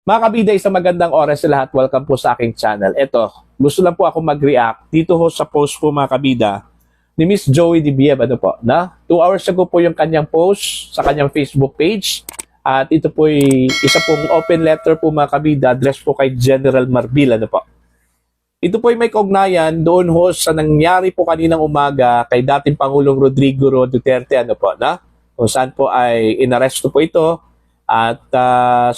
Mga kabida, isang magandang oras sa lahat. Welcome po sa aking channel. Ito, gusto lang po ako mag-react dito ho sa post po mga kabida ni Miss Joey Dibieb. Ano po, na? 2 hours ago po yung kanyang post sa kanyang Facebook page. At ito po ay isa pong open letter po mga kabida, address po kay General Marbil. Ano po? Ito po ay may kaugnayan doon ho sa nangyari po kaninang umaga kay dating Pangulong Rodrigo Duterte. Ano po, na? Kung saan po ay inaresto po ito. At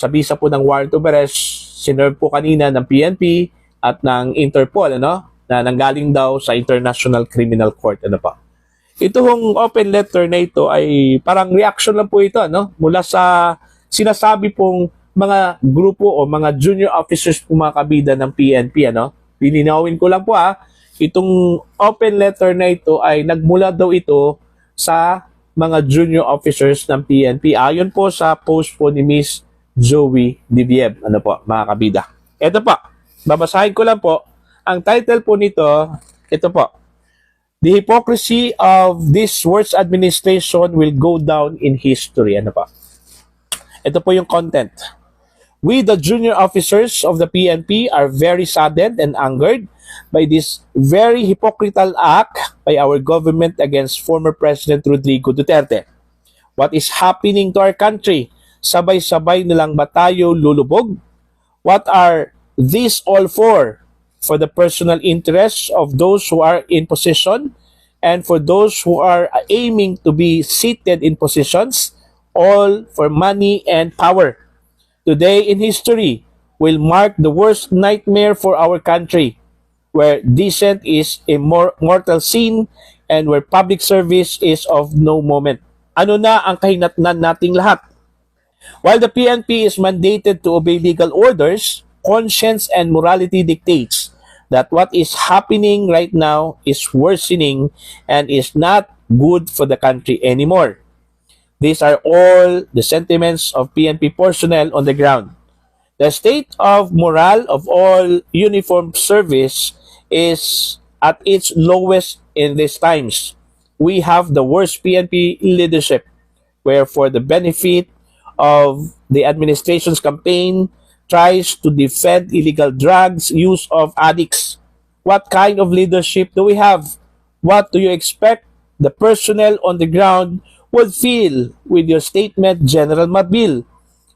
sa bisa po ng warrant of arrest, sinerve po kanina ng PNP at ng Interpol, ano, na nanggaling daw sa International Criminal Court. Ano pa. Ito hong open letter na ito ay parang reaction lang po ito, ano, mula sa sinasabi pong mga grupo o mga junior officers po mga kabida ng PNP. Ano. Lilinawin ko lang po itong open letter na ito ay nagmula daw ito sa mga junior officers ng PNP. Ayon po sa post po ni Miss Joey Dibieb. Ano po, mga kabida. Ito po, babasahin ko lang po. Ang title po nito, ito po. The hypocrisy of this worst administration will go down in history. Ano po? Ito po yung content. We, the junior officers of the PNP, are very saddened and angered by this very hypocritical act by our government against former President Rodrigo Duterte. What is happening to our country? Sabay-sabay nilang ba tayo lulubog? What are these all for? For the personal interests of those who are in position and for those who are aiming to be seated in positions, all for money and power. Today in history will mark the worst nightmare for our country, where dissent is a mortal sin and where public service is of no moment. Ano na ang kahinatnan nating lahat? While the PNP is mandated to obey legal orders, conscience and morality dictates that what is happening right now is worsening and is not good for the country anymore. These are all the sentiments of PNP personnel on the ground. The state of morale of all uniformed service is at its lowest in these times. We have the worst PNP leadership, where for the benefit of the administration's campaign tries to defend illegal drugs use of addicts. What kind of leadership do we have? What do you expect the personnel on the ground would feel with your statement, General Marbil?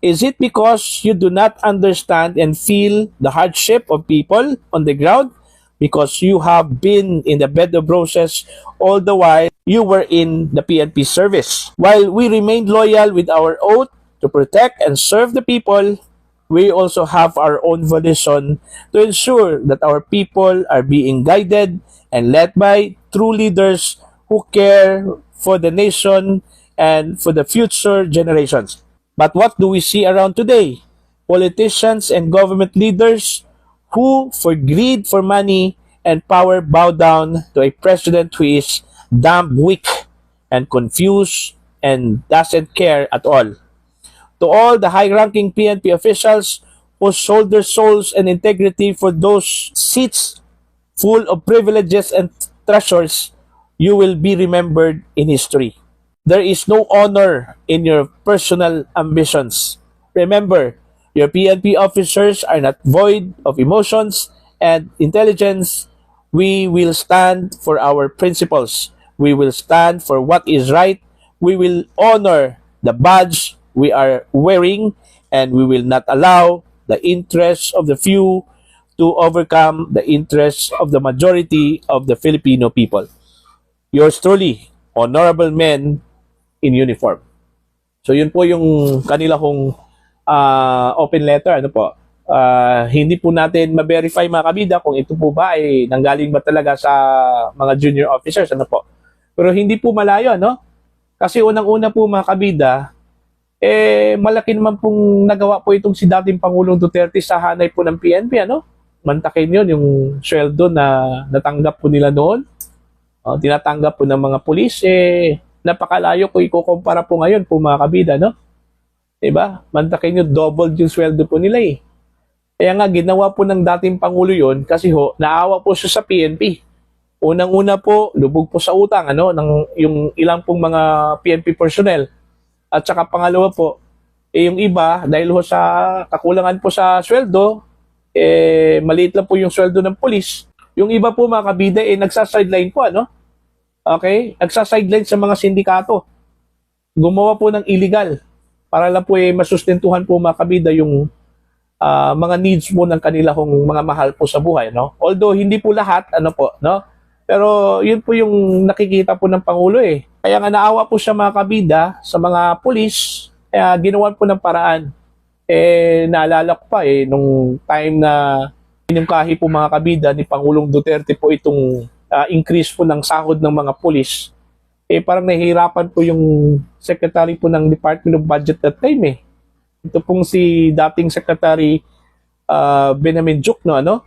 Is it because you do not understand and feel the hardship of people on the ground? Because you have been in the bed of roses all the while you were in the PNP service. While we remained loyal with our oath to protect and serve the people, we also have our own volition to ensure that our people are being guided and led by true leaders who care for the nation and for the future generations. But what do we see around today? Politicians and government leaders who, for greed for money and power, bow down to a president who is damn weak and confused and doesn't care at all. To all the high-ranking PNP officials who sold their souls and integrity for those seats full of privileges and treasures, you will be remembered in history. There is no honor in your personal ambitions. Remember, your PNP officers are not void of emotions and intelligence. We will stand for our principles. We will stand for what is right. We will honor the badge we are wearing, and we will not allow the interests of the few to overcome the interests of the majority of the Filipino people. Yours truly, honorable men in uniform. So yun po yung kanila kong open letter. Ano po? Hindi po natin ma-verify mga kabida kung ito po ba ay nanggaling ba talaga sa mga junior officers. Ano po? Pero hindi po malayo, no? Kasi unang-una po mga kabida, malaki naman pong nagawa po itong si dating Pangulong Duterte sa hanay po ng PNP, ano? Mantakin yun, yung sweldo na natanggap po nila noon. Tinatanggap po ng mga pulis, napakalayo ko ikukumpara po ngayon po mga kabida, no? Diba? Mantakin nyo, double yung sweldo po nila eh. Kaya nga, ginawa po ng dating Pangulo yun kasi naawa po siya sa PNP. Unang-una po, lubog po sa utang, ano, ng yung ilang pong mga PNP personnel. At saka pangalawa po, Yung iba, dahil ho sa kakulangan po sa sweldo, maliit lang po yung sweldo ng pulis. Yung iba po mga kabida, nagsasideline po, ano? Okay? Nagsasideline sa mga sindikato. Gumawa po ng illegal para lang po masustentuhan po mga kabida yung mga needs po ng kanila kung mga mahal po sa buhay, no? Although hindi po lahat, ano po, no? Pero yun po yung nakikita po ng Pangulo eh. Kaya nga naawa po siya mga kabida sa mga pulis, kaya ginawan po ng paraan. Naalala ko pa nung time na inungkahi po mga kabida ni Pangulong Duterte po itong increase po ng sahod ng mga pulis, parang nahihirapan po yung secretary po ng Department of Budget that time eh. Ito pong si dating Secretary Benjamin Jukno, ano?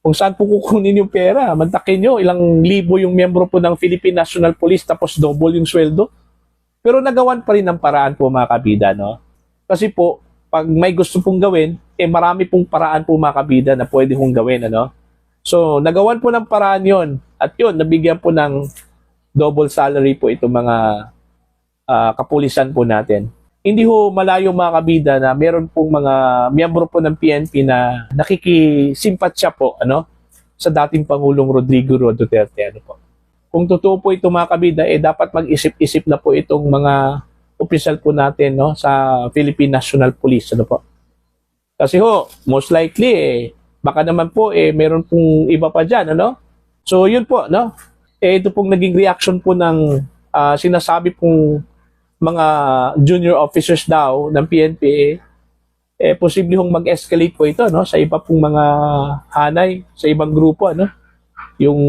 Kung saan po kukunin yung pera. Mantakin nyo, ilang libo yung miyembro po ng Philippine National Police tapos double yung sweldo. Pero nagawan pa rin ng paraan po mga kabida, no? Kasi po, pag may gusto pong gawin, marami pong paraan po mga kabida na pwede pong gawin, ano? So, nagawan po ng paraan yon. At yun, nabigyan po ng double salary po itong mga kapulisan po natin. Hindi ho malayo mga kabida na meron pong mga miyembro po ng PNP na nakikisimpatsya po, ano, sa dating Pangulong Rodrigo Duterte, ano po. Kung totoo po ito mga kabida, dapat mag-isip-isip na po itong mga opisyal po natin, no, sa Philippine National Police, ano po. Kasi ho, most likely baka naman po meron pong iba pa diyan, ano? So yun po, no. Ito pong naging reaction po ng sinasabi pong mga junior officers daw ng PNP, posible hong mag-escalate po ito, no, sa iba pong mga hanay, sa ibang grupo, ano. Yung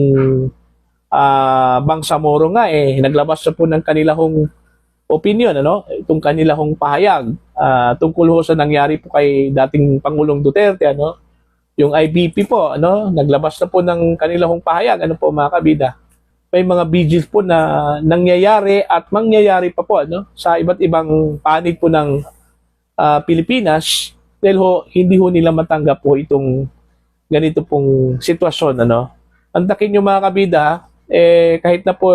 Bangsamoro nga naglabas na po ng kanilang opinion, ano, itong kanilang pahayag tungkol ho sa nangyari po kay dating Pangulong Duterte, ano. Yung IBP po, ano, naglabas na po ng kanilang pahayag, ano po mga kabida. May mga vigils po na nangyayari at mangyayari pa po, ano, sa iba't ibang panig po ng Pilipinas dahil ho, hindi ho nila matanggap po itong ganito pong sitwasyon, ano. Antakin nyo mga kabida, kahit na po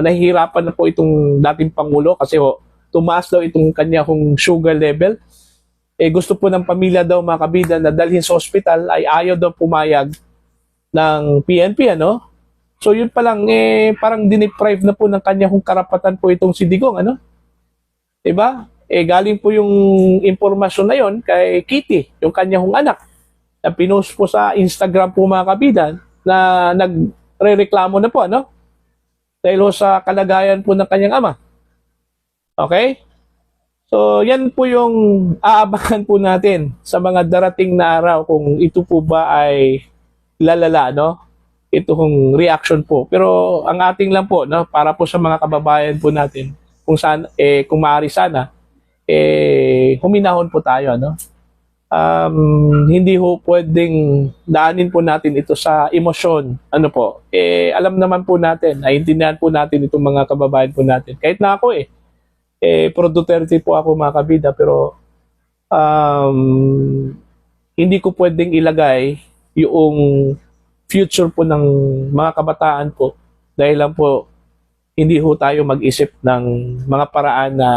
nahihirapan na po itong dating Pangulo kasi ho, tumaas daw itong kanyang sugar level. Gusto po ng pamilya daw mga kabida na dalhin sa ospital ay ayaw daw pumayag ng PNP, ano. So yun pa lang, parang dineprive na po ng kanyang karapatan po itong si Digong, ano? Diba? Galing po yung impormasyon na yon kay Kitty, yung kanyang anak, na pinost po sa Instagram po mga kabida na nagre-reklamo na po, ano? Dahil ho sa kalagayan po ng kanyang ama. Okay? So yan po yung aabangan po natin sa mga darating na araw kung ito po ba ay lalala, no? Ito kong reaction po. Pero ang ating lang po, no, para po sa mga kababayan po natin, kung saan kung maaari sana huminahon po tayo, no. Hindi ho pwedeng daanin po natin ito sa emosyon, ano po. Alam naman po natin, naiintindihan po natin itong mga kababayan po natin. Kahit na ako pro Duterte po ako mga kabida, pero hindi ko pwedeng ilagay yung future po ng mga kabataan po dahil lang po hindi ho tayo mag-isip ng mga paraan na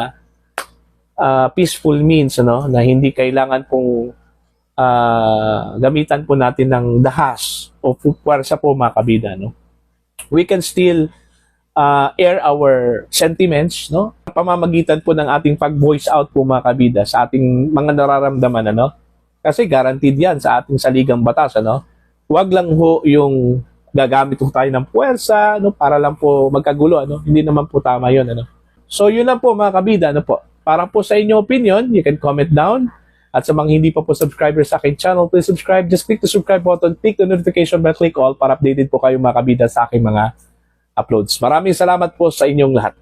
peaceful means, ano, na hindi kailangan pong gamitan po natin ng dahas o puwersa po mga kabida, no. We can still air our sentiments, no, pamamagitan po ng ating pag-voice out po mga kabida sa ating mga nararamdaman, ano, kasi guaranteed yan sa ating saligang batas, ano. Huwag lang ho yung gagamit po tayo ng puwersa, no, para lang po magkagulo, ano. Hindi naman po tama yun, ano. So yun lang po mga kabida, ano po. Para po sa inyong opinion, you can comment down. At sa mga hindi pa po subscribers sa aking channel, please subscribe. Just click the subscribe button, click the notification bell, click all para updated po kayo mga kabida sa aking mga uploads. Maraming salamat po sa inyong lahat.